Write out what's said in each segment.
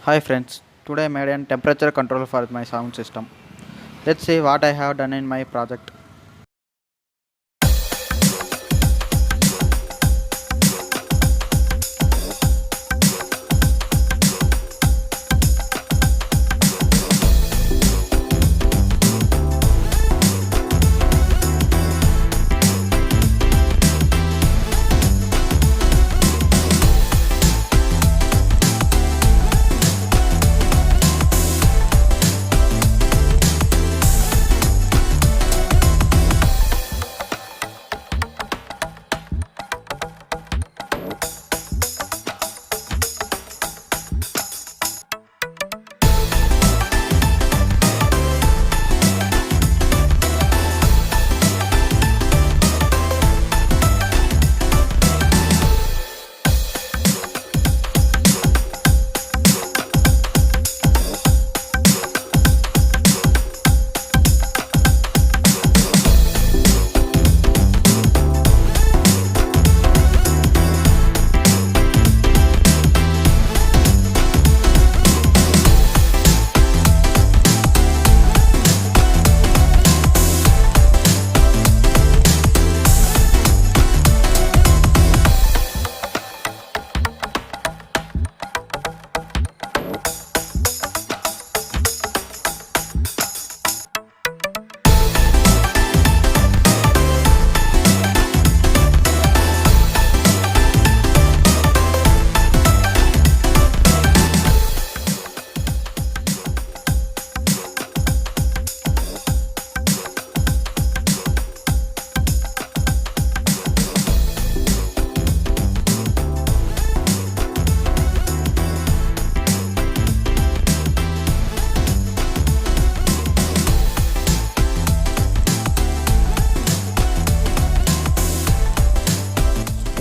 Hi friends, today I made a temperature control for my sound system. Let's see what I have done in my project.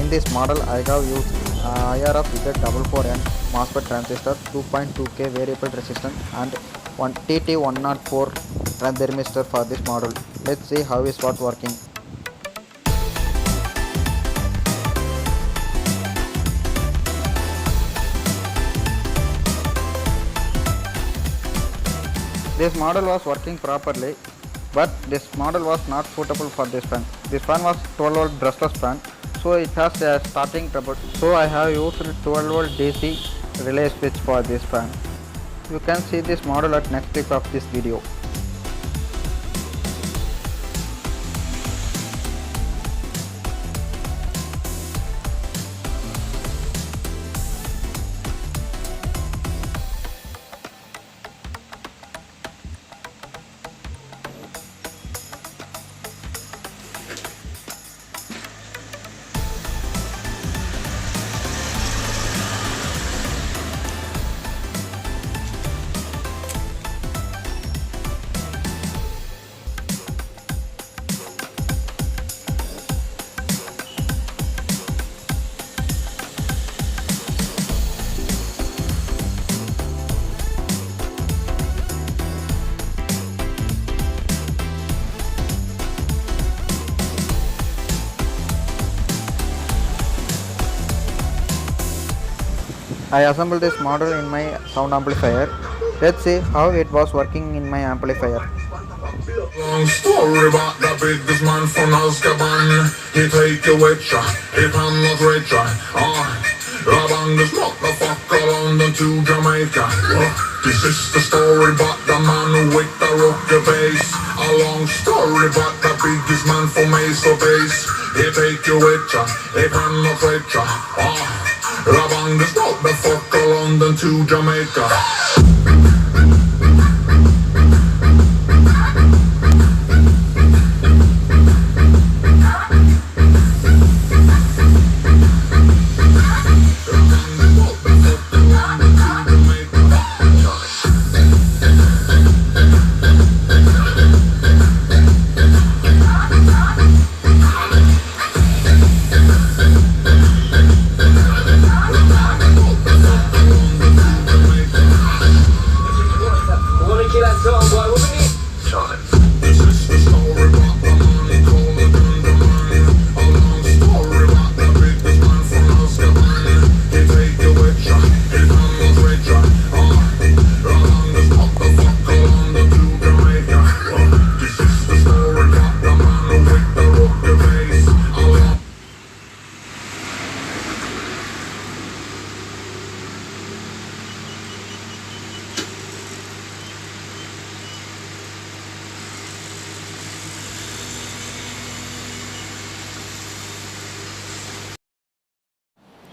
In this model, I have used IR of Z44N MOSFET transistor, 2.2K variable resistance and one TT104 thermistor for this model. Let's see how is what working. This model was working properly, but this model was not suitable for this fan. This fan was 12 volt brushless fan, so it has a starting trouble. So I have used 12 volt DC relay switch for this fan. You can see this model at next clip of this video. I assembled this model in my sound amplifier. Let's see how it was working in my amplifier. Long story about the biggest man from Azkaban. He take you with ya, if I'm not rich, Rabang this motherfucker London to Jamaica. This is the story about the man with the rocker bass. A long story about the biggest man from Mesa Base. He take you with ya, if I'm not rich, Rabang this motherfucker London to Jamaica.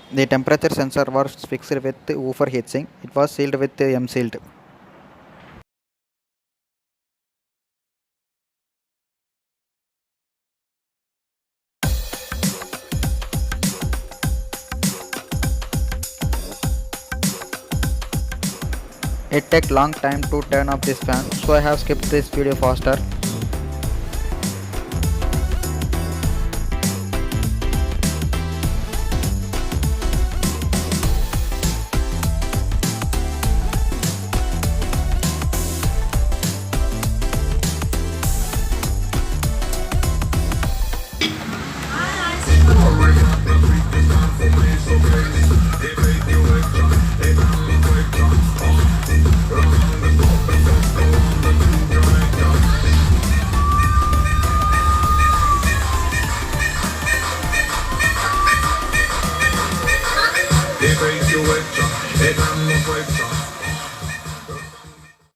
The temperature sensor was fixed with woofer heatsink. It was sealed with M sealed. It takes long time to turn off this fan, so I have skipped this video faster. They break you with ya, they come with ya.